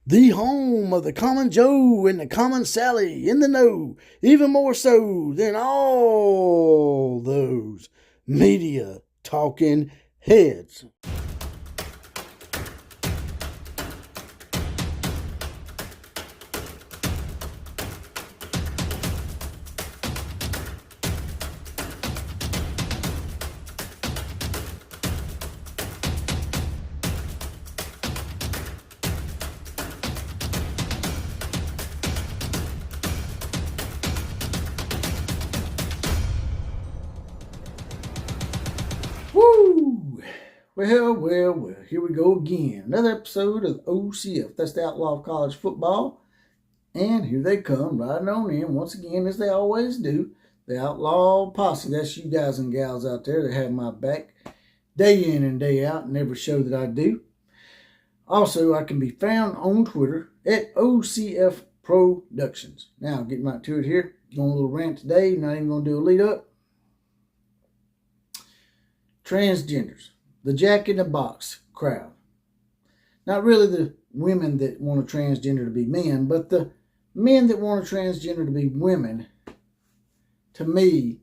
The home of the common Joe and the common Sally in the know, even more so than all those media talking heads. Woo! Well, here we go again. Another episode of OCF. That's the Outlaw of College Football. And here they come, riding on in, once again, as they always do. The Outlaw Posse. That's you guys and gals out there that have my back day in and day out in every show that I do. Also, I can be found on Twitter at OCF Productions. Now, getting right to it here. Going a little rant today. Not even going to do a lead up. Transgenders, the Jack in the Box crowd. Not really the women that want a transgender to be men, but the men that want a transgender to be women, to me,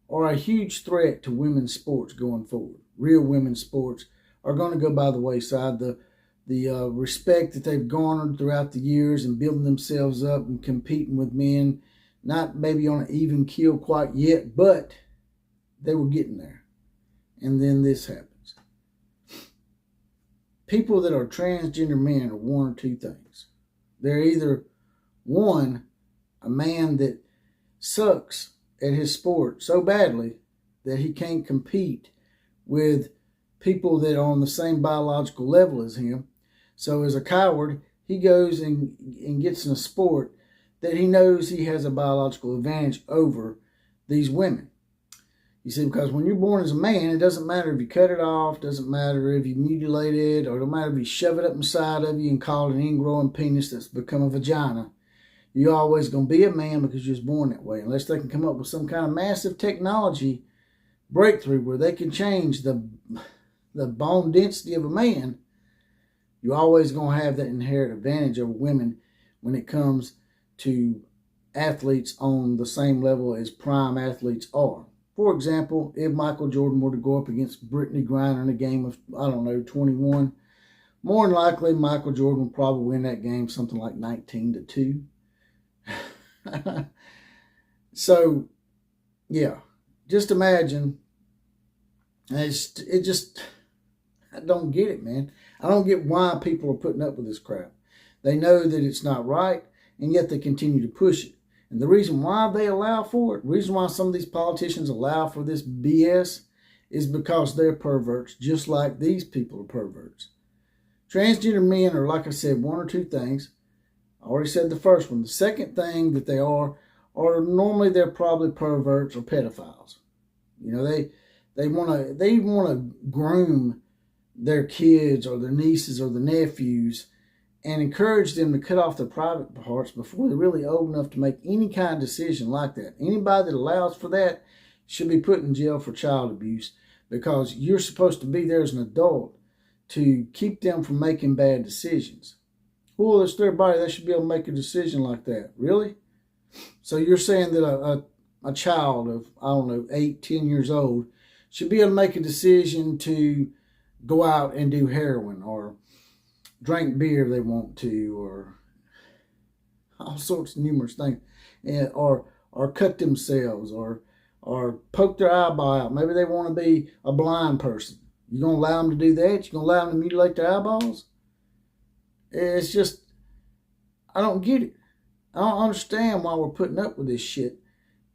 are a huge threat to women's sports going forward. Real women's sports are going to go by the wayside. The respect that they've garnered throughout the years and building themselves up and competing with men, not maybe on an even keel quite yet, but they were getting there. And then this happens. People that are transgender men are one or two things. They're either, one, a man that sucks at his sport so badly that he can't compete with people that are on the same biological level as him. So as a coward, he goes and gets in a sport that he knows he has a biological advantage over these women. You see, because when you're born as a man, it doesn't matter if you cut it off, doesn't matter if you mutilate it, or it don't matter if you shove it up inside of you and call it an ingrowing penis that's become a vagina. You're always going to be a man because you was born that way, unless they can come up with some kind of massive technology breakthrough where they can change the bone density of a man. You're always going to have that inherent advantage over women when it comes to athletes on the same level as prime athletes are. For example, if Michael Jordan were to go up against Brittany Griner in a game of, 21, more than likely Michael Jordan would probably win that game something like 19-2. So, yeah, just imagine. I don't get it, man. I don't get why people are putting up with this crap. They know that it's not right, and yet they continue to push it. And the reason why they allow for it, the reason why some of these politicians allow for this BS is because they're perverts, just like these people are perverts. Transgender men are, like I said, one or two things. I already said the first one. The second thing that they are normally they're probably perverts or pedophiles. You know, they want to groom their kids or their nieces or their nephews and encourage them to cut off their private parts before they're really old enough to make any kind of decision like that. Anybody that allows for that should be put in jail for child abuse, because you're supposed to be there as an adult to keep them from making bad decisions. Well, it's their body. They should be able to make a decision like that. Really? So you're saying that a child of, 8, 10 years old should be able to make a decision to go out and do heroin or drink beer if they want to, or all sorts of numerous things, or cut themselves, or poke their eyeball out. Maybe they want to be a blind person. You gonna allow them to do that? You gonna allow them to mutilate their eyeballs? It's just, I don't get it. I don't understand why we're putting up with this shit,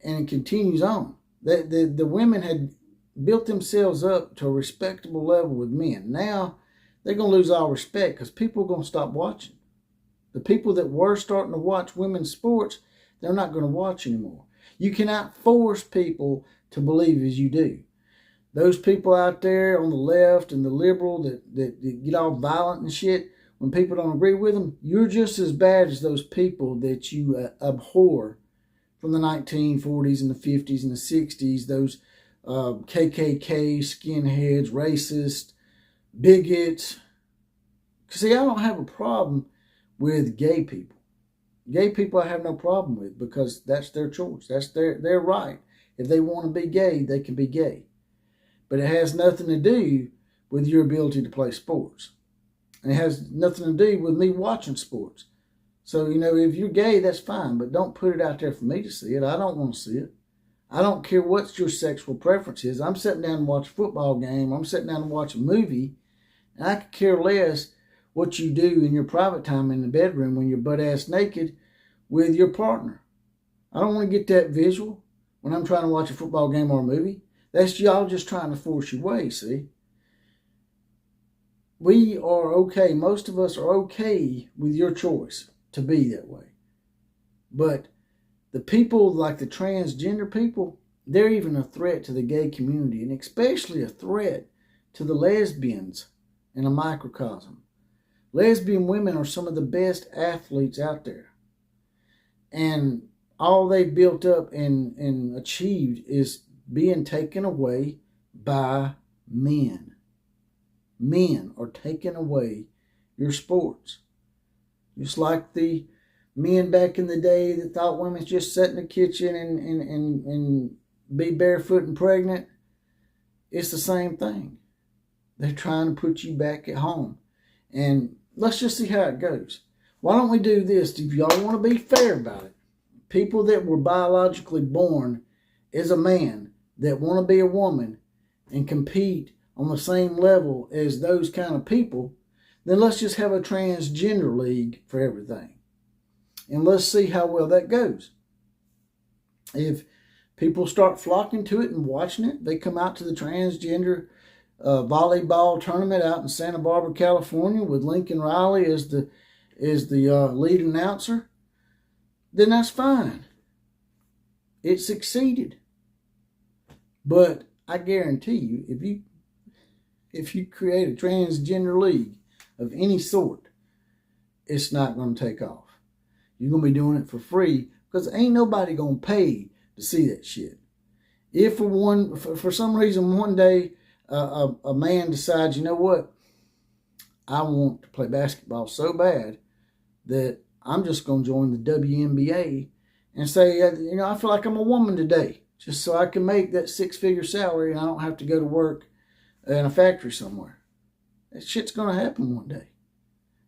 and it continues on. The women had built themselves up to a respectable level with men. Now they're going to lose all respect because people are going to stop watching. The people that were starting to watch women's sports, they're not going to watch anymore. You cannot force people to believe as you do. Those people out there on the left and the liberal that get all violent and shit, when people don't agree with them, you're just as bad as those people that you abhor from the 1940s and the 50s and the 60s, those KKK, skinheads, racists, bigots. See, I don't have a problem with gay people. Gay people I have no problem with because that's their choice. That's their right. If they want to be gay, they can be gay. But it has nothing to do with your ability to play sports. And it has nothing to do with me watching sports. So, if you're gay, that's fine. But don't put it out there for me to see it. I don't want to see it. I don't care what your sexual preference is. I'm sitting down to watch a football game. I'm sitting down to watch a movie. And I could care less what you do in your private time in the bedroom when you're butt-ass naked with your partner. I don't want to get that visual when I'm trying to watch a football game or a movie. That's y'all just trying to force your way, see? We are okay. Most of us are okay with your choice to be that way. But the people like the transgender people, they're even a threat to the gay community, and especially a threat to the lesbians in a microcosm. Lesbian women are some of the best athletes out there. And all they've built up and achieved is being taken away by men. Men are taking away your sports. Just like the men back in the day that thought women just sat in the kitchen and be barefoot and pregnant. It's the same thing. They're trying to put you back at home. And let's just see how it goes. Why don't we do this? If y'all want to be fair about it, people that were biologically born as a man that want to be a woman and compete on the same level as those kind of people, then let's just have a transgender league for everything. And let's see how well that goes. If people start flocking to it and watching it, they come out to the transgender volleyball tournament out in Santa Barbara, California, with Lincoln Riley as the lead announcer, then that's fine. It succeeded. But I guarantee you, if you create a transgender league of any sort, it's not going to take off. You're going to be doing it for free because ain't nobody going to pay to see that shit. If for some reason one day a man decides, you know what, I want to play basketball so bad that I'm just going to join the WNBA and say, I feel like I'm a woman today, just so I can make that 6-figure salary and I don't have to go to work in a factory somewhere. That shit's going to happen one day.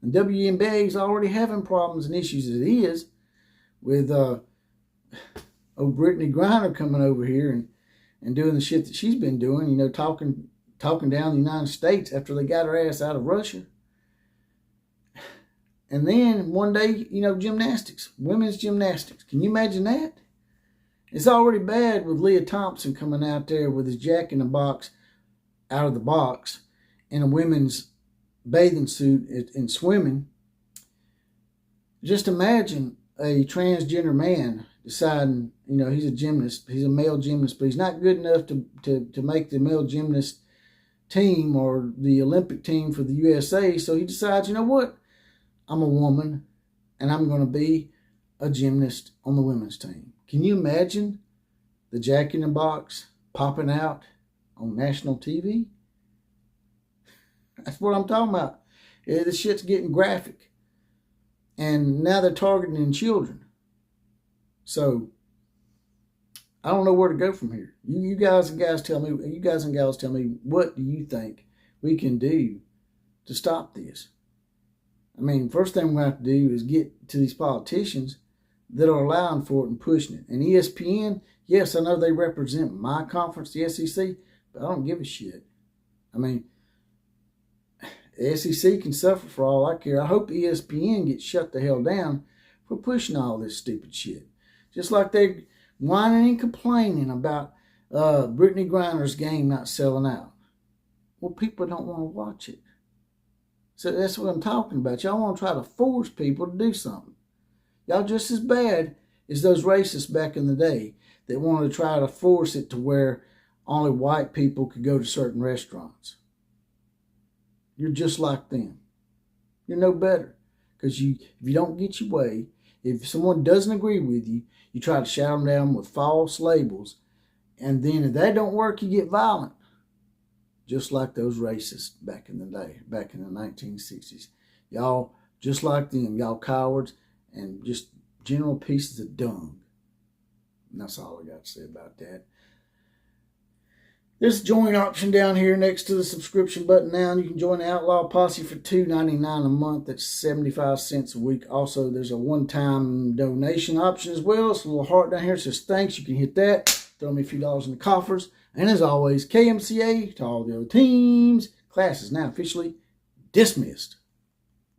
And WNBA is already having problems and issues as it is with Brittany Griner coming over here and doing the shit that she's been doing, talking down the United States after they got her ass out of Russia. And then one day, gymnastics, women's gymnastics. Can you imagine that? It's already bad with Leah Thompson coming out there with his Jack in the Box out of the box in a women's bathing suit and swimming. Just imagine a transgender man deciding, he's a gymnast, he's a male gymnast, but he's not good enough to make the male gymnast team or the Olympic team for the USA. So he decides, you know what? I'm a woman and I'm going to be a gymnast on the women's team. Can you imagine the Jack in the Box popping out on national TV? That's what I'm talking about. Yeah, this shit's getting graphic. And now they're targeting children. So I don't know where to go from here. You guys and gals tell me, what do you think we can do to stop this? I mean, first thing we're going to have to do is get to these politicians that are allowing for it and pushing it. And ESPN, yes, I know they represent my conference, the SEC, but I don't give a shit. I mean, the SEC can suffer for all I care. I hope ESPN gets shut the hell down for pushing all this stupid shit. Just like they're whining and complaining about Brittany Griner's game not selling out. Well, people don't want to watch it. So that's what I'm talking about. Y'all want to try to force people to do something. Y'all just as bad as those racists back in the day that wanted to try to force it to where only white people could go to certain restaurants. You're just like them. You're no better. Because if you don't get your way, if someone doesn't agree with you, you try to shout them down with false labels. And then if that don't work, you get violent. Just like those racists back in the day, back in the 1960s. Y'all just like them. Y'all cowards and just general pieces of dung. And that's all I got to say about that. There's a join option down here next to the subscription button now, and you can join the Outlaw Posse for $2.99 a month. That's 75 cents a week. Also, there's a one-time donation option as well. It's a little heart down here. It says thanks. You can hit that. Throw me a few dollars in the coffers. And as always, KMCA to all the other teams. Class is now officially dismissed.